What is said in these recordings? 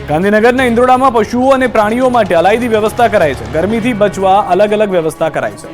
ગાંધીનગરના ઇન્દ્રોડામાં પશુઓ અને પ્રાણીઓ માટે અલાયદી વ્યવસ્થા કરાઈ છે. ગરમીથી બચવા અલગ અલગ વ્યવસ્થા કરાઈ છે.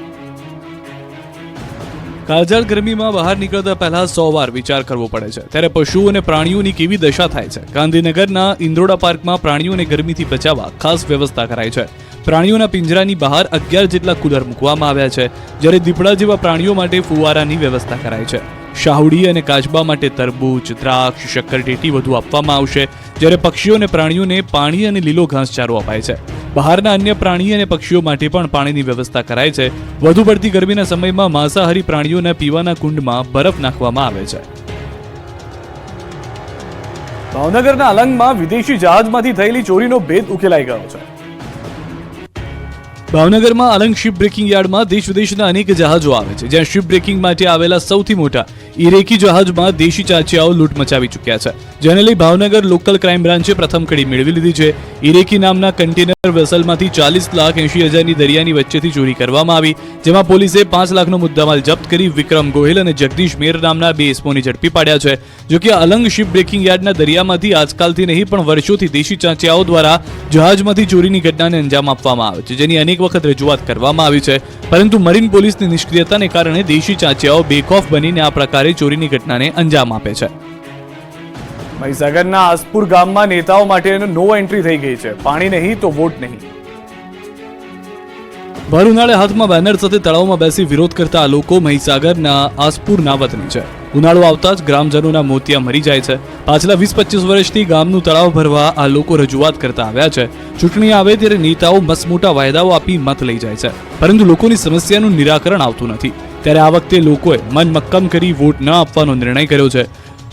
કાળઝાળ ગરમીમાં બહાર નીકળતા પહેલા 100 વાર વિચાર કરવો પડે છે, ત્યારે પશુઓ અને પ્રાણીઓની કેવી દશા થાય છે. ગાંધીનગરના ઇન્દ્રોડા પાર્કમાં પ્રાણીઓને ગરમીથી બચાવવા ખાસ વ્યવસ્થા કરાઈ છે. પ્રાણીઓના પિંજરાની બહાર 11 જેટલા કુલર મૂકવામાં આવ્યા છે, જ્યારે દીપડા જેવા પ્રાણીઓ માટે ફુવારાની વ્યવસ્થા કરાઈ છે. શાહુડી અને કાચબા માટે તરબૂચ, દ્રાક્ષ, શક્કરટેટી વધુ આપવામાં આવશે, જ્યારે પક્ષીઓ અને પ્રાણીઓને પાણી અને લીલો ઘાસચારો અપાય છે. બહારના અન્ય પ્રાણી અને પક્ષીઓ માટે પણ પાણીની વ્યવસ્થા કરાય છે. વધુ પડતી ગરમીના સમયમાં માંસાહારી પ્રાણીઓના પીવાના કુંડમાં બરફ નાખવામાં આવે છે. ભાવનગરના અલંગમાં વિદેશી જહાજમાંથી થયેલી ચોરીનો ભેદ ઉકેલાઈ ગયો છે. ભાવનગરમાં અલંગ શિપ બ્રેકિંગ યાર્ડમાં દેશ વિદેશના અનેક જહાજો આવે છે, જ્યાં શિપ બ્રેકિંગ માટે આવેલા સૌથી મોટા ઇરેકી જહાજમાં દેશી ચાંચિયાઓ લૂંટ મચાવી ચૂક્યા છે, જેને લઈ ભાવનગર લોકલ ક્રાઇમ બ્રાન્ચે પ્રથમ કડી મેળવી લીધી છે. ઇરેકી નામના કન્ટેનર વેસલમાંથી 40,80,000ની દરિયાની વચ્ચેથી ચોરી કરવામાં આવી, જેમાં પોલીસે 5 લાખનો મુદ્દામાલ જપ્ત કરી વિક્રમ ગોહિલ અને જગદીશ મેર નામના 2 ઇસમોને ઝડપી પાડ્યા છે. જોકે અલંગ શિપ બ્રેકિંગ યાર્ડના દરિયામાંથી આજકાલથી નહીં પણ વર્ષોથી દેશી ચાંચિયાઓ દ્વારા જહાજમાંથી ચોરીની ઘટનાને અંજામ આપવામાં આવે છે, જેની અનેક વખત રજૂઆત કરવામાં આવી છે, પરંતુ મરીન પોલીસની નિષ્ક્રિયતાને કારણે દેશી ચાંચિયાઓ બેખોફ બનીને આ પ્રકારે ચોરીની ઘટનાને અંજામ આપે છે. મહીસાગરના આસપુર ગામમાં નેતાઓ માટે નો એન્ટ્રી થઈ ગઈ છે. પાણી નહીં તો વોટ નહીં. ભર ઉનાળે હાથમાં બેનર સાથે તળાવમાં બેસી વિરોધ કરતા આ લોકો મહીસાગરના આસપુરના વતની છે. ઉનાળો આવતા જ ગ્રામજનોના મોતિયા મરી જાય છે. પાછલા 20-25 વર્ષથી ગામનું તળાવ ભરવા આ લોકો રજૂઆત કરતા આવ્યા છે. ચૂંટણી આવે ત્યારે નેતાઓ મસમોટા વાયદાઓ આપી મત લઈ જાય છે, પરંતુ લોકોની સમસ્યાનું નિરાકરણ આવતું નથી. ત્યારે આ વખતે લોકોએ મન મક્કમ કરી વોટ ન આપવાનો નિર્ણય કર્યો છે.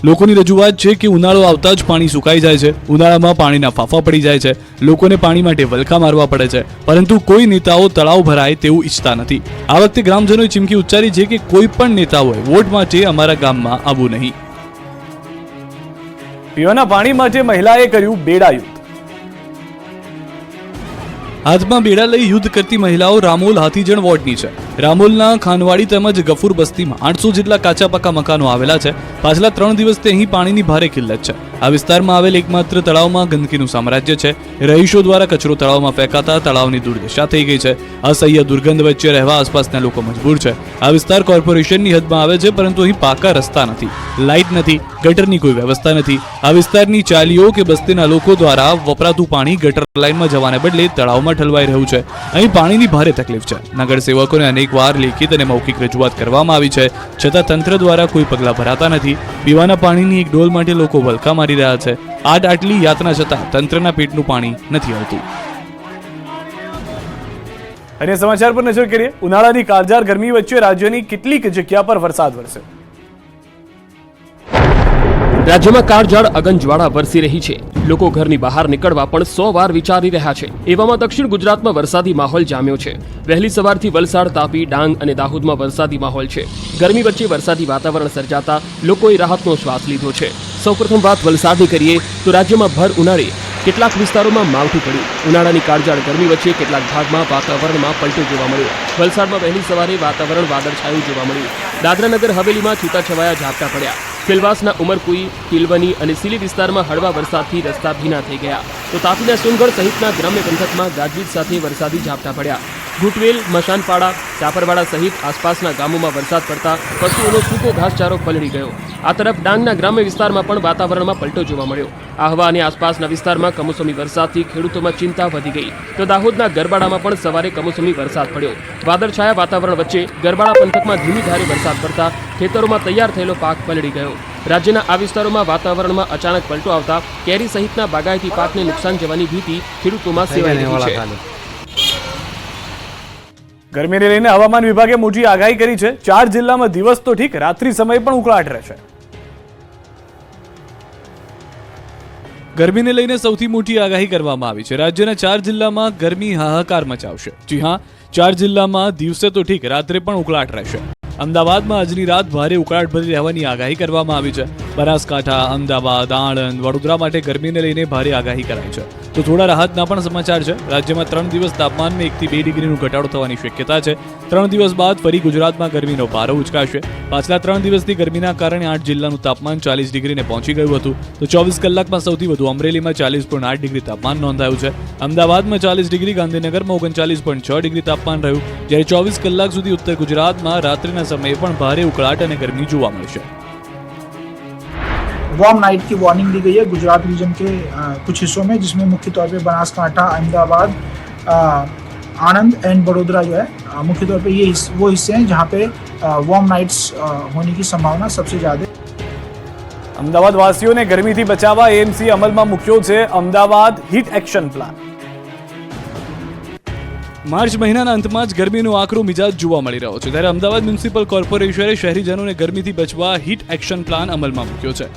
લોકોની રજૂઆત છે કે ઉનાળો આવતા જ પાણી સુકાઈ જાય છે, ઉનાળામાં પાણીના ફાંફા પડી જાય છે, લોકોને પાણી માટે વલખા મારવા પડે છે, પરંતુ કોઈ નેતાઓ તળાવ ભરાય તેવું ઈચ્છતા નથી. આ વખતે ગ્રામજનોએ ચીમકી ઉચ્ચારી છે કે કોઈ પણ નેતાઓએ વોટ માટે અમારા ગામમાં આવવું નહીં. પીવાના પાણી માટે મહિલાએ કર્યું બેડા યુદ્ધ. હાથમાં બેડા લઈ યુદ્ધ કરતી મહિલાઓ રામોલ હાથીજણ વોર્ડની છે. રામોલના ખાનવાડી તેમજ ગફુર બસ્તીમાં 800 જેટલા કાચા પાકા મકાનો આવેલા છે. પાછલા 3 દિવસથી અહીં પાણીની ભારે કિલ્લત છે. આ વિસ્તારમાં આવેલ એકમાત્ર તળાવમાં ગંદકીનું સામ્રાજ્ય છે. રહીશો દ્વારા કચરો તળાવમાં ફેંકાતા તળાવની દુર્દશા થઈ ગઈ છે. અસહ્ય દુર્ગંધ વચ્ચે રહેવા આસપાસના લોકો મજબૂર છે. આ વિસ્તાર કોર્પોરેશનની હદમાં આવે છે, પરંતુ અહીં પાકા રસ્તા નથી, લાઇટ નથી, ગટરની કોઈ વ્યવસ્થા નથી. આ વિસ્તારની ચાલીઓ કે બસ્તીના લોકો દ્વારા વપરાતું પાણી ગટર લાઇનમાં જવાને બદલે તળાવમાં ઠલવાઈ રહ્યું છે. અહીં પાણીની ભારે તકલીફ છે. નગર સેવકોને અનેકવાર લેખિત અને મૌખિક રજૂઆત કરવામાં આવી છે, છતાં તંત્ર દ્વારા કોઈ પગલાં ભરાતા નથી. પીવાના પાણીની એક ડોલ માટે લોકો વલખા મારી રહ્યા છે. આટલી યાતના છતાં તંત્રના પેટનું પાણી નથી આવતું. અને સમાચાર પર નજર કરીએ. ઉનાળાની કાળઝાળ ગરમી વચ્ચે રાજ્યની કેટલીક જગ્યા પર વરસાદ વરસે. રાજ્યમાં કાળઝાળ અગનજ્વાળા વરસી રહી છે. લોકો ઘરની બહાર નીકળવા પણ 100 વાર વિચારી રહ્યા છે. એવામાં દક્ષિણ ગુજરાતમાં વરસાદી માહોલ જામ્યો છે. વહેલી સવારથી વલસાડ, તાપી, ડાંગ અને દાહોદમાં વરસાદી માહોલ છે. ગરમી વચ્ચે વરસાદી વાતાવરણ સર્જાતા લોકોએ રાહતનો શ્વાસ લીધો છે. સૌપ્રથમ વાત વલસાડની કરીએ તો રાજ્યમાં ભર ઉનાળે કેટલાક વિસ્તારોમાં માવઠું પડ્યું. ઉનાળાની કાળઝાળ ગરમી વચ્ચે કેટલાક ભાગમાં વાતાવરણમાં પલટો જોવા મળ્યો. વલસાડમાં વહેલી સવારે વાતાવરણ વાદળછાયું જોવા મળ્યું. દાદરાનગર હવેલીમાં છૂટાછવાયા ઝાપટા પડ્યા. સેલવાસના ઉમરકુઈ, કિલવની અને સિલી વિસ્તારમાં હળવા વરસાદથી રસ્તા ભીના થઈ ગયા. તો તાપીના સોનગઢ સહિતના ગ્રામ્ય પંથકમાં ગાજવીજ સાથે વરસાદી ઝાપટા પડ્યા. ઘૂંટવેલ, મશાનપાડા, ચાપરવાડા સહિત આસપાસના ગામોમાં વરસાદ પડતા પશુઓનો સૂકો ઘાસચારો પલળી ગયો. આ તરફ ડાંગના ગ્રામ્ય વિસ્તારમાં પણ વાતાવરણમાં પલટો જોવા મળ્યો. આહવા અને આસપાસના વિસ્તારમાં કમોસમી વરસાદથી ખેડૂતોમાં ચિંતા વધી ગઈ. તો દાહોદના ગરબાડામાં પણ સવારે કમોસમી વરસાદ પડ્યો. વાદળછાયા વાતાવરણ વચ્ચે ગરબાડા પંથકમાં ધીમી ધારે વરસાદ પડતા ખેતરોમાં તૈયાર થયેલો પાક પલળી ગયો. રાજ્યના આ વિસ્તારોમાં વાતાવરણમાં અચાનક પલટો આવતા કેરી સહિતના બાગાયતી પાકને નુકસાન જવાની ભીતિ ખેડૂતોમાં સેવાઈ રહી છે. ગરમીને લઈને હવામાન વિભાગે મોટી આગાહી કરી છે. 4 જિલ્લામાં દિવસ તો ઠીક, રાત્રિ સમય પણ ઉકળાટ રહેશે. ગરમીને લઈને સૌથી મોટી આગાહી કરવામાં આવી છે. રાજ્યના 4 જિલ્લામાં ગરમી હાહાકાર મચાવશે. જી હા, 4 જિલ્લામાં દિવસે તો ઠીક, રાત્રે પણ ઉકળાટ રહેશે. અમદાવાદમાં આજની રાત ભારે ઉકળાટ ભરી રહેવાની આગાહી કરવામાં આવી છે. બનાસકાંઠા, અમદાવાદ, આણંદ, વડોદરા માટે ગરમીને લઈને ભારે આગાહી કરાઈ છે. તો થોડા રાહતના પણ સમાચાર છે. રાજ્યમાં 3 દિવસ તાપમાનમાં 1 થી 2 ડિગ્રીનો ઘટાડો થવાની શક્યતા છે. 3 દિવસ બાદ ફરી ગુજરાતમાં ગરમીનો પારો ઉચકાશે. પાછલા 3 દિવસથી ગરમીના કારણે 8 જિલ્લાનું તાપમાન 40 ડિગ્રીને પહોંચી ગયું હતું. તો 24 કલાકમાં સૌથી વધુ અમરેલીમાં 40.8 ડિગ્રી તાપમાન નોંધાયું છે. અમદાવાદમાં 40 ડિગ્રી, ગાંધીનગરમાં 39.6 ડિગ્રી તાપમાન રહ્યું. જ્યારે 24 કલાક સુધી ઉત્તર ગુજરાતમાં રાત્રિના સમયે પણ ભારે ઉકળાટ અને ગરમી જોવા મળશે. वार्म नाइट की वार्निंग दी गई है गुजरात रीजन के कुछ हिस्सों में, जिसमें मुख्य तौर पे बनासकांठा, अहमदाबाद, आनंद एंड बड़ोदरा जो है मुख्य तौर पे ये वो हिस्से हैं जहाँ पे वार्म नाइट्स होने की संभावना सबसे ज़्यादा. અમદાવાદ વાસીઓને ગરમીથી બચાવવા એએમસી અમલમાં મૂક્યો છે Ahmedabad heat action plan. March મહિનાના અંતમાં જ ગરમીનો આકરો મિજાજ જોવા મળી રહ્યો છે. ત્યારે અમદાવાદ મ્યુનિસિપલ કોર્પોરેશને શહેરીજનોને ગરમીથી બચવા હીટ એક્શન પ્લાન અમલમાં મૂક્યો છે.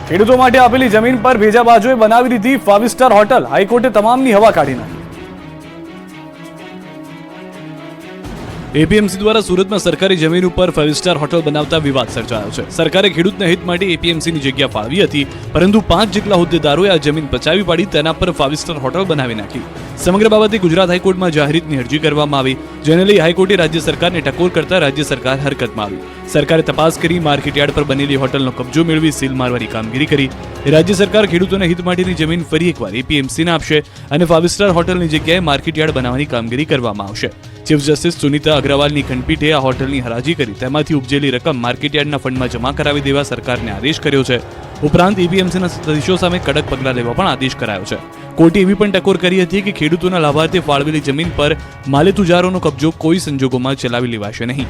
ખેડૂતો માટે આપેલી જમીન પર ભેજાબાજોએ બનાવી દીધી 5 સ્ટાર હોટલ. હાઈકોર્ટે તમામની હવા કાઢી નાખી. એપીએમસી દ્વારા સુરતમાં સરકારી જમીન ઉપર 5 સ્ટાર હોટલ બનાવતા વિવાદ સર્જાયો છે. સરકારે ખેડૂતના હિત માટે એપીએમસીની જગ્યા ફાળવી હતી, પરંતુ 5 જેટલા હોદ્દેદારોએ આ જમીન પચાવી પાડી તેના પર 5 સ્ટાર હોટલ બનાવી નાખી. સમગ્ર બાબતે ગુજરાત હાઈકોર્ટમાં જાહેરહિતની અરજી કરવામાં આવી, જેને લઈ હાઈકોર્ટે રાજ્ય સરકારને ટકોર કરતા રાજ્ય સરકાર હરકતમાં આવી. સરકારે તપાસ કરી માર્કેટયાર્ડ પર બનેલી હોટલનો કબજો મેળવી સીલ મારવાની કામગીરી કરી. રાજ્ય સરકાર ખેડૂતોના હિત માટેની જમીન ફરી એકવાર એપીએમસીને આપશે અને 5 સ્ટાર હોટલની જગ્યાએ માર્કેટયાર્ડ બનાવવાની કામગીરી કરવામાં આવશે. ચીફ જસ્ટિસ સુનીતા અગ્રવાલની ખંડપીઠે આ હોટલની હરાજી કરી તેમાંથી ઉપજેલી રકમ માર્કેટયાર્ડના ફંડમાં જમા કરાવી દેવા સરકારને આદેશ કર્યો છે. ઉપરાંત એપીએમસીના સદસ્યો સામે કડક પગલાં લેવા પણ આદેશ કરાયો છે. કોર્ટે એવી પણ ટકોર કરી હતી કે ખેડૂતોના લાભાર્થે ફાળવેલી જમીન પર માલેતુજારોનો કબજો કોઈ સંજોગોમાં ચલાવી લેવાશે નહીં.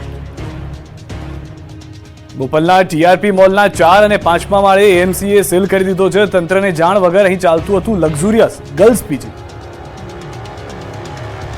બોપલના ટીઆરપી મોલના 4 અને 5મા માળે એએમસીએ સીલ કરી દીધો છે. તંત્રને જાણ વગર અહીં ચાલતું હતું લક્ઝુરિયસ ગર્લ્સ પીજી.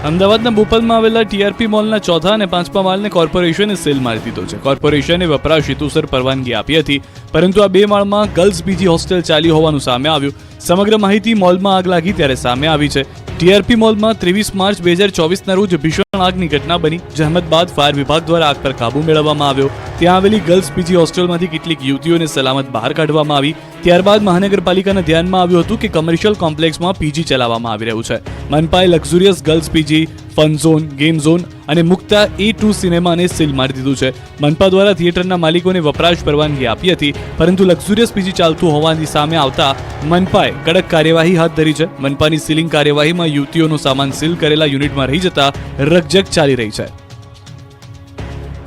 અમદાવાદના બોપલમાં આવેલા ટીઆરપી મોલના 4થા અને 5મા માળને કોર્પોરેશને સીલ મારી દીધો છે. કોર્પોરેશને વપરાશ હેતુસર પરવાનગી આપી હતી, પરંતુ આ 2 માળમાં ગર્લ્સ પીજી હોસ્ટેલ ચાલી હોવાનું સામે આવ્યું. સમગ્ર માહિતી મોલમાં આગ લાગી ત્યારે સામે આવી છે. ટીઆરપી મોલમાં 23 માર્ચ 2024ના રોજ ભીષણ આગની ઘટના બની. જહેમત બાદ ફાયર વિભાગ દ્વારા આગ પર કાબુ મેળવવામાં આવ્યો. ત્યાં આવેલી ગર્લ્સ પીજી હોસ્ટેલમાંથી કેટલીક યુવતીઓને સલામત બહાર કાઢવામાં આવી. ત્યારબાદ મહાનગરપાલિકાના ધ્યાનમાં આવ્યું હતું કે કમર્શિયલ કોમ્પ્લેક્સમાં પીજી ચલાવવામાં આવી રહ્યું છે. મનપાએ luxurious girls PG, fun zone, game zone અને મુક્તા A2 સિનેમાને સીલ મારી દીધું છે. મનપા દ્વારા થિયેટરના માલિકોને વપરાશ પરવાનગી આપી હતી, પરંતુ લક્ઝુરિયસ પીજી ચાલતું હોવાની સામે આવતા મનપાએ કડક કાર્યવાહી હાથ ધરી છે. મનપાની સીલિંગ કાર્યવાહીમાં યુવતીઓનો સામાન સીલ કરેલા યુનિટમાં રહી જતા રકઝક ચાલી રહી છે.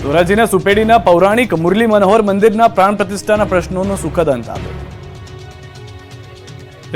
ધોરાજીના સુપેડીના પૌરાણિક મુરલી મનોહર મંદિરના પ્રાણ પ્રતિષ્ઠાના પ્રશ્નોનો સુખદ અંત આવ્યો.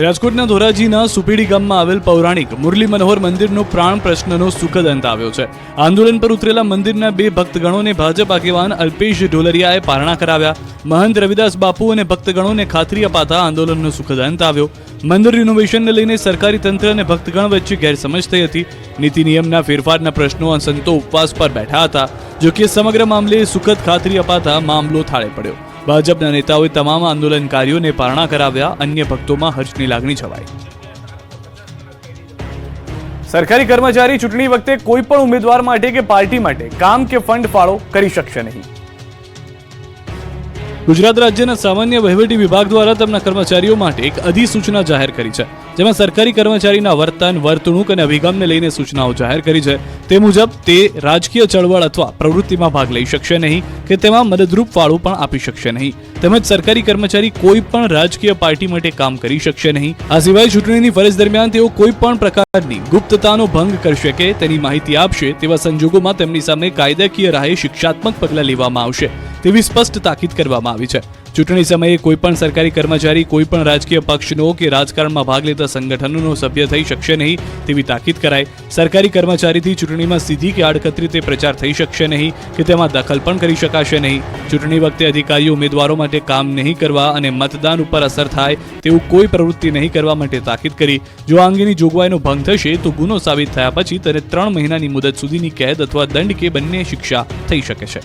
રાજકોટના ધોરાજીના સુપેડી ગામમાં આવેલ પૌરાણિક મુરલી મનોહર મંદિરનો પ્રાણ પ્રશ્નનો સુખદ અંત આવ્યો છે. આંદોલન પર ઉતરેલા મંદિરના 2 ભક્તગણોને ભાજપ આગેવાન અલ્પેશ ઢોલરિયાએ પારણા કરાવ્યા. મહંત રવિદાસ બાપુ અને ભક્તગણોને ખાતરી અપાતા આંદોલનનો સુખદ અંત આવ્યો. મંદિર રિનોવેશનને લઈને સરકારી તંત્ર અને ભક્તગણ વચ્ચે ગેરસમજ થઈ હતી. નીતિ નિયમના ફેરફારના પ્રશ્નો સંતો ઉપવાસ પર બેઠા હતા. જોકે સમગ્ર મામલે સુખદ ખાતરી અપાતા મામલો થાળે પડ્યો. ભાજપના નેતાઓએ તમામ આંદોલનકારીઓને પારણા કરાવ્યા. અન્ય ભક્તોમાં હર્ષની લાગણી છવાઈ. સરકારી કર્મચારી ચૂંટણી વખતે કોઈ પણ ઉમેદવાર માટે કે પાર્ટી માટે કામ કે ફંડ ફાળો કરી શકશે નહીં. ગુજરાત રાજ્યના સામાન્ય વહીવટી વિભાગ દ્વારા તેમના કર્મચારીઓ માટે એક અધિસૂચના જાહેર કરી છે, જેમાં સરકારી કર્મચારીના વર્તન, વર્તણૂક અને અભિગમને લઈને સૂચનાઓ જાહેર કરી છે. તે મુજબ તે રાજકીય ચળવળ અથવા પ્રવૃત્તિમાં ભાગ લઈ શકશે નહીં કે તેમાં મદદરૂપ ફાળો પણ આપી શકશે નહીં. તેમજ સરકારી કર્મચારી કોઈ પણ રાજકીય પાર્ટી માટે કામ કરી શકશે નહીં. આ સિવાય ચૂંટણીની ફરજ દરમિયાન તેઓ કોઈ પણ પ્રકારની ગુપ્તતાનો ભંગ કરશે કે તેની માહિતી આપશે તેવા સંજોગોમાં તેમની સામે કાયદાકીય રાહે શિક્ષાત્મક પગલાં લેવામાં આવશે તેવી સ્પષ્ટ તાકીદ કરવામાં આવી છે. ચૂંટણી સમયે કોઈ પણ સરકારી કર્મચારી કોઈ પણ રાજકીય પક્ષનો કે રાજકારણમાં ભાગ લેતા સંગઠનોનો સભ્ય થઈ શકશે નહીં તેવી તાકીદ કરાઈ. સરકારી કર્મચારીથી ચૂંટણીમાં સીધી કે આડકતરી રીતે પ્રચાર થઈ શકશે નહીં કે તેમાં દખલ પણ કરી શકાશે નહીં. ચૂંટણી વખતે અધિકારીઓ ઉમેદવારો માટે કામ નહીં કરવા અને મતદાન ઉપર અસર થાય તેવું કોઈ પ્રવૃત્તિ નહીં કરવા માટે તાકીદ કરી. જો આ અંગેની જોગવાઈનો ભંગ થશે તો ગુનો સાબિત થયા પછી તેને 3 મહિનાની મુદત સુધીની કેદ અથવા દંડ કે બંને શિક્ષા થઈ શકે છે.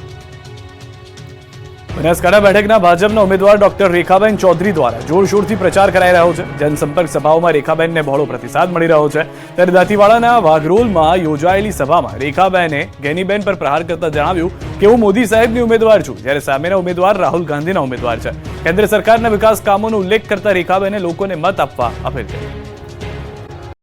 બનાસકાંઠા બેઠકના ભાજપના ઉમેદવાર ડોક્ટર રેખાબેન ચૌધરી દ્વારા જોરશોરથી પ્રચાર કરાઈ રહ્યો છે. જનસંપર્ક સભાઓમાં રેખાબેનને બહોળો પ્રતિસાદ મળી રહ્યો છે. ત્યારે દાંતીવાડાના વાઘરોલમાં યોજાયેલી સભામાં રેખાબેને ગેનીબેન પર પ્રહાર કરતા જણાવ્યું કે હું મોદી સાહેબની ઉમેદવાર છું, જ્યારે સામેના ઉમેદવાર રાહુલ ગાંધીના ઉમેદવાર છે. કેન્દ્ર સરકારના વિકાસ કામોનો ઉલ્લેખ કરતા રેખાબેને લોકોને મત આપવા અપીલ કરી.